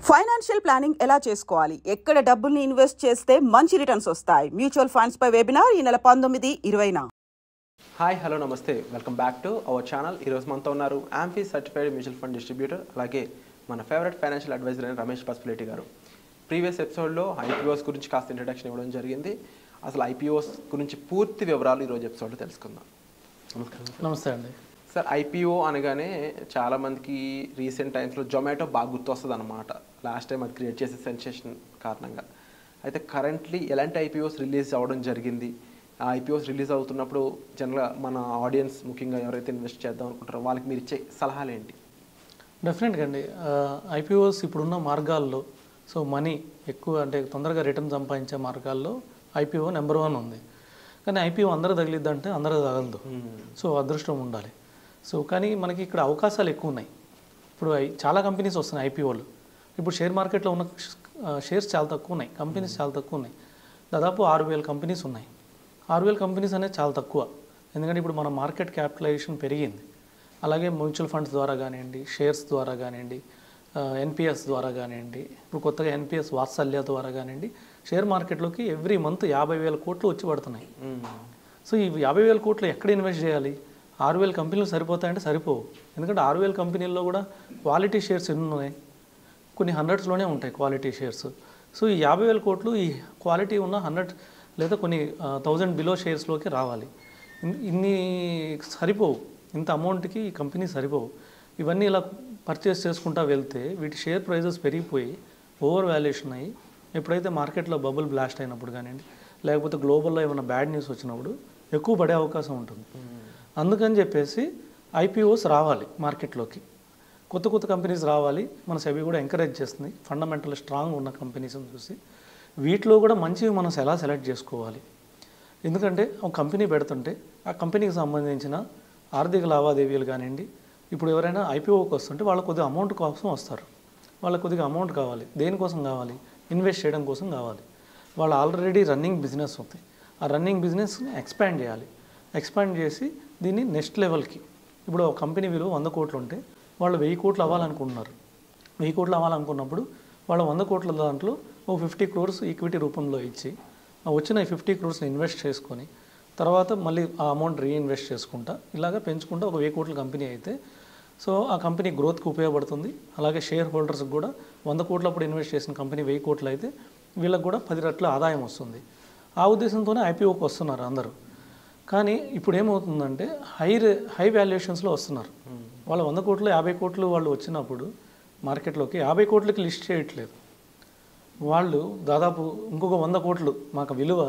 Financial planning ఎలా చేసుకోవాలి, ఎక్కడ డబ్బుల్ని ఇన్వెస్ట్ చేస్తే మంచి రిటర్న్స్ వస్తాయి, మ్యూచువల్ ఫండ్స్ పై వెబినార్ ఈ నెల 19-20న. హాయ్ హలో నమస్తే, welcome back to our channel. ఈరోజు మనతో ఉన్నారు amphi certified mutual fund distributor, అలాగే మన ఫేవరెట్ ఫైనాన్షియల్ అడ్వైజర్ అయిన రమేష్ పసుపులేటి గారు. ప్రీవియస్ ఎపిసోడ్లో ఐపీఓస్ గురించి కాస్త ఇంట్రడక్షన్ ఇవ్వడం జరిగింది. అసలు ఐపీఓస్ గురించి పూర్తి వివరాలు ఈరోజు ఎపిసోడ్లో తెలుసుకుందాం. నమస్తే అండి సార్. ఐపీఓ అనగానే చాలామందికి రీసెంట్ టైమ్స్లో జొమాటో బాగా గుర్తొస్తుంది అనమాట. లాస్ట్ టైం అది క్రియేట్ చేసే సెన్సేషన్ కారణంగా. అయితే కరెంట్లీ ఎలాంటి ఐపీఓస్ రిలీజ్ అవ్వడం జరిగింది, ఆ ఐపీఓస్ రిలీజ్ అవుతున్నప్పుడు జనరల్గా మన ఆడియన్స్, ముఖ్యంగా ఎవరైతే ఇన్వెస్ట్ చేద్దాం అనుకుంటారో వాళ్ళకి మీరు ఇచ్చే సలహాలు ఏంటి? డెఫినెట్గా అండి, ఐపీఓస్ ఇప్పుడున్న మార్గాల్లో మనీ ఎక్కువ అంటే తొందరగా రిటర్న్ సంపాదించే మార్గాల్లో ఐపీఓ నెంబర్ 1 ఉంది. కానీ ఐపీఓ అందరూ తగిలిద్దంటే అందరూ తగలదు. అదృష్టం ఉండాలి. కానీ మనకి ఇక్కడ అవకాశాలు ఎక్కువ ఉన్నాయి. ఇప్పుడు చాలా కంపెనీస్ వస్తున్నాయి ఐపీఓలు. ఇప్పుడు షేర్ మార్కెట్లో ఉన్న షేర్స్ చాలా తక్కువ ఉన్నాయి, కంపెనీస్ చాలా తక్కువ ఉన్నాయి. దాదాపు 6,000 కంపెనీస్ ఉన్నాయి. 6,000 కంపెనీస్ అనేది చాలా తక్కువ. ఎందుకంటే ఇప్పుడు మన మార్కెట్ క్యాపిటలైజేషన్ పెరిగింది. అలాగే మ్యూచువల్ ఫండ్స్ ద్వారా కానివ్వండి, షేర్స్ ద్వారా కానివ్వండి, ఎన్పిఎస్ ద్వారా కానివ్వండి, ఇప్పుడు కొత్తగా ఎన్పిఎస్ వాత్సల్య ద్వారా కానివ్వండి, షేర్ మార్కెట్లోకి ఎవ్రీ మంత్ 50,000 కోట్లు వచ్చి పడుతున్నాయి. ఈ 50,000 కోట్లు ఎక్కడ ఇన్వెస్ట్ చేయాలి? 6,000 కంపెనీలు సరిపోతాయంటే సరిపోవు. ఎందుకంటే 6,000 కంపెనీల్లో కూడా క్వాలిటీ షేర్స్ ఎన్ని ఉన్నాయి? కొన్ని హండ్రెడ్స్లోనే ఉంటాయి క్వాలిటీ షేర్స్. ఈ 50,000 కోట్లు ఈ క్వాలిటీ ఉన్న 100 లేదా కొన్ని 1000 బిలో షేర్స్లోకి రావాలి. ఇన్ని సరిపోవు, ఇంత అమౌంట్కి ఈ కంపెనీ సరిపోవు. ఇవన్నీ ఇలా పర్చేస్ చేసుకుంటూ వెళ్తే వీటి షేర్ ప్రైజెస్ పెరిగిపోయి ఓవర్ వాల్యుయేషన్ అయ్యి ఎప్పుడైతే మార్కెట్లో బబుల్ బ్లాస్ట్ అయినప్పుడు కానివ్వండి, లేకపోతే గ్లోబల్లో ఏమైనా బ్యాడ్ న్యూస్ వచ్చినప్పుడు ఎక్కువ పడే అవకాశం ఉంటుంది. అందుకని చెప్పేసి ఐపీఓస్ రావాలి మార్కెట్లోకి, కొత్త కొత్త కంపెనీస్ రావాలి. మన సెబీ కూడా ఎంకరేజ్ చేస్తుంది ఫండమెంటల్ స్ట్రాంగ్ ఉన్న కంపెనీస్ని చూసి. వీటిలో కూడా మంచివి మనం ఎలా సెలెక్ట్ చేసుకోవాలి? ఎందుకంటే ఒక కంపెనీ పెడుతుంటే ఆ కంపెనీకి సంబంధించిన ఆర్థిక లావాదేవీలు కానివ్వండి, ఇప్పుడు ఎవరైనా ఐపీఓకి వస్తుంటే వాళ్ళ కొద్దిగా అమౌంట్ కోసం వస్తారు. వాళ్ళకి కొద్దిగా అమౌంట్ కావాలి. దేనికోసం కావాలి? ఇన్వెస్ట్ చేయడం కోసం కావాలి. వాళ్ళు ఆల్రెడీ రన్నింగ్ బిజినెస్ ఉంది, ఆ రన్నింగ్ బిజినెస్ని ఎక్స్పాండ్ చేయాలి. ఎక్స్పాండ్ చేసి దీన్ని నెక్స్ట్ లెవెల్కి, ఇప్పుడు ఒక కంపెనీ విలువ 100 కోట్లు ఉంటే వాళ్ళు 1000 కోట్లు అవ్వాలనుకుంటున్నారు. 1000 కోట్లు అవ్వాలనుకున్నప్పుడు వాళ్ళు 100 కోట్ల దాంట్లో ఒక 50 crores ఈక్విటీ రూపంలో ఇచ్చి వచ్చిన 50 crores ఇన్వెస్ట్ చేసుకొని తర్వాత మళ్ళీ ఆ అమౌంట్ రీఇన్వెస్ట్ చేసుకుంటా ఇలాగ పెంచుకుంటా ఒక 1000 కోట్ల కంపెనీ అయితే ఆ కంపెనీ గ్రోత్కి ఉపయోగపడుతుంది. అలాగే షేర్ హోల్డర్స్కి కూడా 100 కోట్ల అప్పుడు ఇన్వెస్ట్ చేసిన కంపెనీ 1000 కోట్లు అయితే వీళ్ళకి కూడా 10 రెట్ల ఆదాయం వస్తుంది. ఆ ఉద్దేశంతోనే ఐపీఓకి వస్తున్నారు అందరూ. కానీ ఇప్పుడు ఏమవుతుందంటే హై వాల్యుయేషన్స్లో వస్తున్నారు. వాళ్ళు 100 కోట్లు 50 కోట్లు వాళ్ళు వచ్చినప్పుడు మార్కెట్లోకి 50 కోట్లకి లిస్ట్ చేయట్లేదు. వాళ్ళు దాదాపు ఇంకొక 100 కోట్లు మాకు విలువ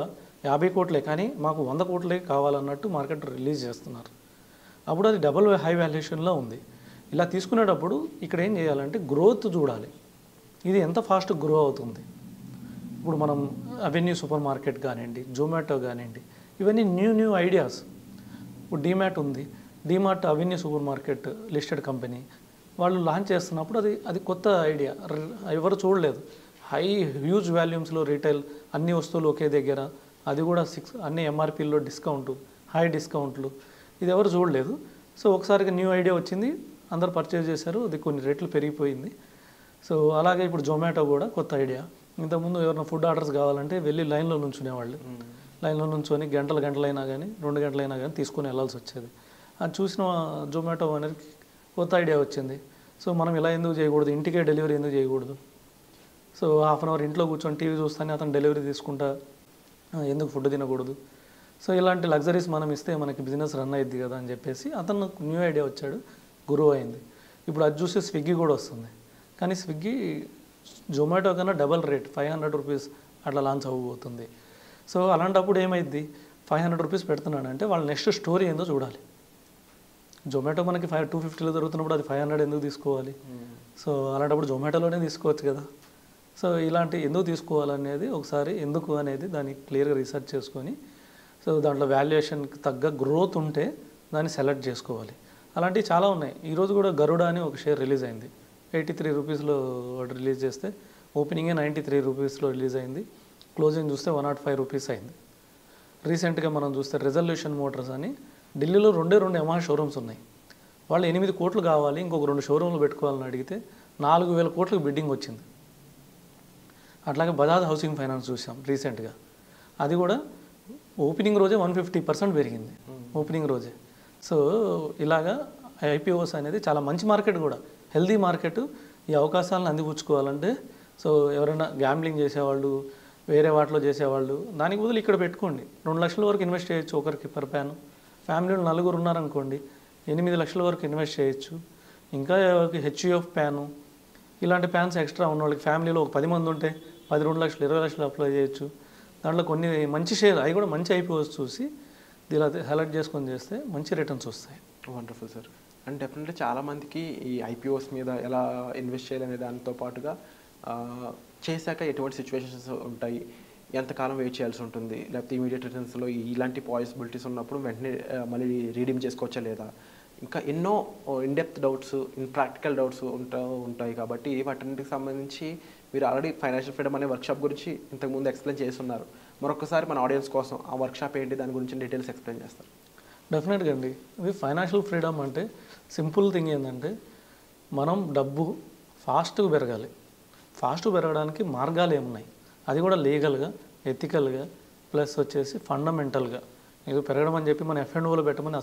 50 కోట్లే కానీ మాకు 100 కోట్లే కావాలన్నట్టు మార్కెట్ రిలీజ్ చేస్తున్నారు. అప్పుడు అది డబుల్ హై వాల్యుయేషన్లో ఉంది. ఇలా తీసుకునేటప్పుడు ఇక్కడ ఏం చేయాలంటే గ్రోత్ చూడాలి. ఇది ఎంత ఫాస్ట్ గ్రో అవుతుంది. ఇప్పుడు మనం అవెన్యూ సూపర్ మార్కెట్ కానివ్వండి, జొమాటో కానివ్వండి, ఇవన్నీ న్యూ ఐడియాస్. ఇప్పుడు డీమ్యాట్ ఉంది, DMart avenue super market listed company. వాళ్ళు లాంచ్ చేస్తున్నప్పుడు అది కొత్త ఐడియా, ఎవరు చూడలేదు. హ్యూజ్ వాల్యూమ్స్లో రీటైల్, అన్ని వస్తువులు ఒకే దగ్గర, అది కూడా అన్ని ఎంఆర్పీల్లో డిస్కౌంటు, హై డిస్కౌంట్లు, ఇది ఎవరు చూడలేదు. ఒకసారిగా న్యూ ఐడియా వచ్చింది, అందరు పర్చేజ్ చేశారు, అది కొన్ని రేట్లు పెరిగిపోయింది. అలాగే ఇప్పుడు జొమాటో కూడా కొత్త ఐడియా. ఇంతకుముందు ఎవరైనా ఫుడ్ ఆర్డర్స్ కావాలంటే వెళ్ళి లైన్లో నుంచునేవాళ్ళు. లైన్లో నుంచొని గంటలైనా కానీ 2 గంటలైనా కానీ తీసుకొని వెళ్ళాల్సి వచ్చేది. అది చూసిన జొమాటో అనేది కొత్త ఐడియా వచ్చింది. మనం ఇలా ఎందుకు చేయకూడదు, ఇంటికే డెలివరీ ఎందుకు చేయకూడదు? హాఫ్ అన్ అవర్ ఇంట్లో కూర్చొని టీవీ చూస్తానే అతను డెలివరీ తీసుకుంటా ఎందుకు ఫుడ్ తినకూడదు? ఇలాంటి లగ్జరీస్ మనం ఇస్తే మనకి బిజినెస్ రన్ అయ్యిద్ది కదా అని చెప్పేసి అతను న్యూ ఐడియా వచ్చాడు, గురువు అయింది. ఇప్పుడు అది చూసి స్విగ్గీ కూడా వస్తుంది. కానీ స్విగ్గీ జొమాటో కన్నా డబల్ రేట్ 500 రూపీస్ అట్లా లాంచ్ అవ్వబోతుంది. అలాంటప్పుడు ఏమైద్ది? 500 రూపీస్ పెడుతున్నాడంటే వాళ్ళ నెక్స్ట్ స్టోరీ ఏందో చూడాలి. జొమాటో మనకి 250లో దొరుకుతున్నప్పుడు అది 500 ఎందుకు తీసుకోవాలి? అలాంటప్పుడు జొమాటోలోనే తీసుకోవచ్చు కదా. ఇలాంటి ఎందుకు తీసుకోవాలనేది ఒకసారి ఎందుకు అనేది దాన్ని క్లియర్గా రీసెర్చ్ చేసుకొని దాంట్లో వాల్యుయేషన్కి తగ్గ గ్రోత్ ఉంటే దాన్ని సెలెక్ట్ చేసుకోవాలి. అలాంటివి చాలా ఉన్నాయి. ఈరోజు కూడా గరుడ అని ఒక షేర్ రిలీజ్ అయింది. 83 రూపీస్లో రిలీజ్ చేస్తే ఓపెనింగే 93 రూపీస్లో రిలీజ్ అయింది. క్లోజింగ్ చూస్తే 105 రూపీస్ అయింది. రీసెంట్గా మనం చూస్తే రెజల్యూషన్ మోటార్స్ అని ఢిల్లీలో 2 యమహా షోరూమ్స్ ఉన్నాయి. వాళ్ళు 8 కోట్లు కావాలి, ఇంకొక 2 షోరూమ్లు పెట్టుకోవాలని అడిగితే 4,000 కోట్లకు బిడ్డింగ్ వచ్చింది. అట్లాగే బజాజ్ హౌసింగ్ ఫైనాన్స్ చూసాం రీసెంట్గా, అది కూడా ఓపెనింగ్ రోజే 150% పెరిగింది ఓపెనింగ్ రోజే. సో ఇలాగా ఐపీఓస్ అనేది చాలా మంచి మార్కెట్, కూడా హెల్దీ మార్కెట్. ఈ అవకాశాలను అందిపుచ్చుకోవాలంటే సో ఎవరైనా గ్యాంబ్లింగ్ చేసేవాళ్ళు, వేరే వాటిలో చేసేవాళ్ళు దానికి బదులు ఇక్కడ పెట్టుకోండి. 2 లక్షల వరకు ఇన్వెస్ట్ చేయొచ్చు ఒకరికి పర్ ప్యాన్. ఫ్యామిలీలో 4 ఉన్నారనుకోండి 8 లక్షల వరకు ఇన్వెస్ట్ చేయొచ్చు. ఇంకా హెచ్యుఎఫ్ ప్యాను ఇలాంటి ప్యాన్స్ ఎక్స్ట్రా ఉన్న వాళ్ళకి, ఫ్యామిలీలో ఒక 10 మంది ఉంటే 10, 2 లక్షలు 20 లక్షలు అప్లై చేయొచ్చు. దాంట్లో కొన్ని మంచి షేర్ అవి కూడా మంచి ఐపీఓస్ చూసి ఇలా సెలెక్ట్ చేసుకొని చేస్తే మంచి రిటర్న్స్ వస్తాయి. Wonderful sir. అండ్ డెఫినెట్లీ చాలామందికి ఈ ఐపీఓస్ మీద ఎలా ఇన్వెస్ట్ చేయాలనే దానితో పాటుగా చేశాక ఎటువంటి సిచ్యువేషన్స్ ఉంటాయి, ఎంతకాలం వెయిట్ చేయాల్సి ఉంటుంది, లేకపోతే ఇమీడియట్ రిటర్న్స్లో ఇలాంటి పాసిబిలిటీస్ ఉన్నప్పుడు వెంటనే మళ్ళీ రీడీమ్ చేసుకోవచ్చా లేదా, ఇంకా ఎన్నో ఇన్డెప్త్ డౌట్స్, ప్రాక్టికల్ డౌట్స్ ఉంటాయి. కాబట్టి వాటన్నిటికి సంబంధించి మీరు ఆల్రెడీ ఫైనాన్షియల్ ఫ్రీడమ్ అనే వర్క్షాప్ గురించి ఇంతకుముందు ఎక్స్ప్లెయిన్ చేస్తున్నారు. మరొకసారి మన ఆడియన్స్ కోసం ఆ వర్క్షాప్ ఏంటి, దాని గురించి డీటెయిల్స్ ఎక్స్ప్లెయిన్ చేస్తారు. డెఫినెట్గా అండి. ఇది ఫైనాన్షియల్ ఫ్రీడమ్ అంటే సింపుల్ థింగ్ ఏంటంటే మనం డబ్బు ఫాస్ట్గా పెరగాలి. ఫాస్ట్ పెరగడానికి మార్గాలు ఏమున్నాయి, అది కూడా లీగల్గా, ఎథికల్గా, ప్లస్ వచ్చేసి ఫండమెంటల్గా. ఇది పెరగడం అని చెప్పి మనం ఎఫ్ఎండ్ఓలో పెట్టమని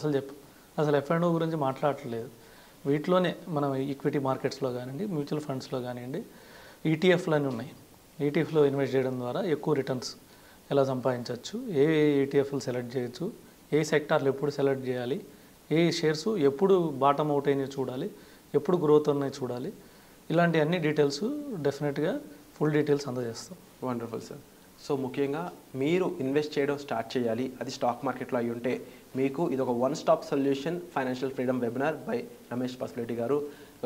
అసలు ఎఫ్ఎండ్ఓ గురించి మాట్లాడట్లేదు. వీటిలోనే మనం ఈక్విటీ మార్కెట్స్లో కానివ్వండి, మ్యూచువల్ ఫండ్స్లో కానివ్వండి, ఈటీఎఫ్లు అని ఉన్నాయి. ఈటీఎఫ్లో ఇన్వెస్ట్ చేయడం ద్వారా ఎక్కువ రిటర్న్స్ ఎలా సంపాదించవచ్చు, ఏ ఈటీఎఫ్లు సెలెక్ట్ చేయొచ్చు, ఏ సెక్టార్లు ఎప్పుడు సెలెక్ట్ చేయాలి, ఏ షేర్స్ ఎప్పుడు బాటమ్ అవుట్ అయినాయి చూడాలి, ఎప్పుడు గ్రోత్ ఉన్నాయి చూడాలి, ఇలాంటి అన్ని డీటెయిల్స్ డెఫినెట్గా ఫుల్ డీటెయిల్స్ అందజేస్తాం. Wonderful sir. సో ముఖ్యంగా మీరు ఇన్వెస్ట్ చేయడం స్టార్ట్ చేయాలి, అది స్టాక్ మార్కెట్లో అయి ఉంటే మీకు ఇది ఒక 1 stop solution financial freedom webinar by Ramesh Pasupuleti గారు.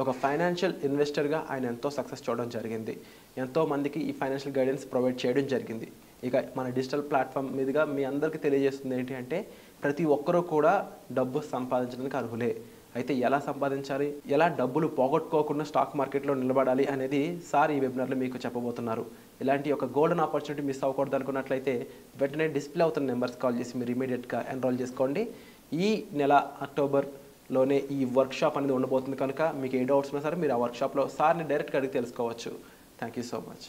ఒక ఫైనాన్షియల్ ఇన్వెస్టర్గా ఆయన ఎంతో సక్సెస్ చూడడం జరిగింది, ఎంతో మందికి ఈ ఫైనాన్షియల్ గైడెన్స్ ప్రొవైడ్ చేయడం జరిగింది. ఇక మన డిజిటల్ ప్లాట్ఫామ్ మీదుగా మీ అందరికీ తెలియజేస్తుంది ఏంటి అంటే ప్రతి ఒక్కరూ కూడా డబ్బు సంపాదించడానికి అర్హులే. అయితే ఎలా సంపాదించాలి, ఎలా డబ్బులు పోగొట్టుకోకుండా స్టాక్ మార్కెట్లో నిలబడాలి అనేది సార్ ఈ వెబినార్లో మీకు చెప్పబోతున్నారు. ఇలాంటి ఒక గోల్డెన్ ఆపర్చునిటీ మిస్ అవ్వకూడదు అనుకున్నట్లయితే వెంటనే డిస్ప్లే అవుతున్న నెంబర్స్ కాల్ చేసి మీరు ఇమీడియట్గా ఎన్రోల్ చేసుకోండి. ఈ నెల అక్టోబర్లోనే ఈ వర్క్షాప్ అనేది ఉండబోతుంది కనుక మీకు ఏ డౌట్స్ ఉన్నా సరే మీరు ఆ వర్క్షాప్లో సార్ని డైరెక్ట్గా అడిగి తెలుసుకోవచ్చు. Thank you so much.